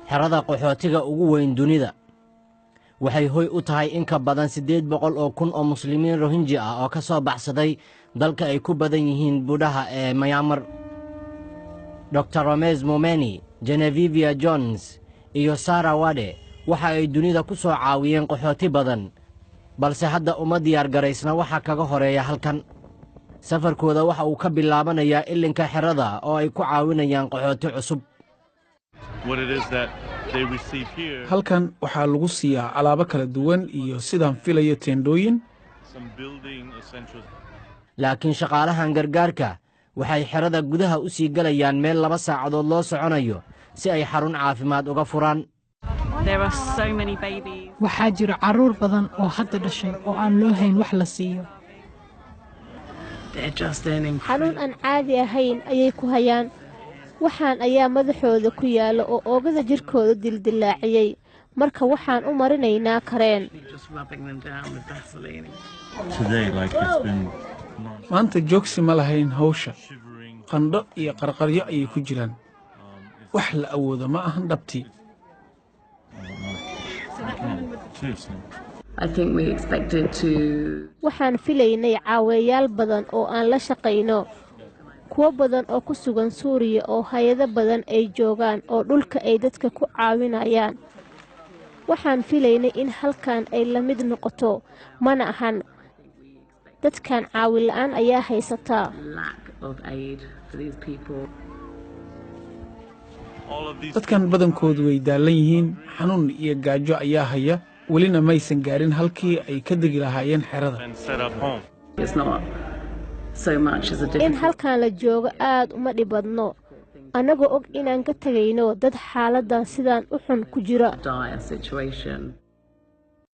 xerada qaxootiga ugu weyn dunida waxay hoy u tahay in ka badan 800 oo kun oo muslimiin Rohingya ah oo ka soo baxsaday dalka ay ku badan yihiin Buudhaha ee Myanmar. Dr. Ramez Momeni, Genevieve Jones iyo Sarah Wade waxa ay dunida ku soo caawiyeen qaxooti badan, balse hadda uma diyaar garaysna waxa kaga horeeya halkan. safarkooda waxa uu ka bilaabanayaa ilinka xerada oo ay ku caawinayaan qaxooti cusub. halkan waxaa lagu siiyaa alaabo kala duwan iyo sidaan filayo teendhooyin. laakiin shaqaalahan gargaarka waxay xerada gudaha u sii galayaan meel 2 saacadood loo soconayo si ay xarun caafimaad uga furaan. waxaa jira carruur badan oo hadda dhashay oo aan loo hayn wax la siiyo. xanuun aan caadi ahayn ayay ku hayaan. waxaan ayaa madaxooda ku yaala oo oogada jirkooda dildilaaciyay. marka waxaan u marinaynaa kareen. maanta joogsi ma lahayn hawsha. qandho iyo qarqaryo ayay ku jiraan. wax la awoodo ma ahan dhabtii. waxaan filaynay caaweyaal badan oo aan la shaqayno. kuwo badan oo ku sugan Suuriya oo hay'ado badan ay joogaan oo dhulka ay dadka ku caawinayaan. waxaan filaynay in halkan ay la mid noqoto, mana ahan. dadkan caawin la'aan ayaa haysataa. dadkan badankoodu way daalan yihiin. xanuun iyo gaajo ayaa haya. welina maysan gaarin halkii ay ka degi lahaayeen xerada. in halkan la joogo aad uma dhibadno. annagoo og inaan ka tegayno dad xaaladdan sidaan u xun ku jira.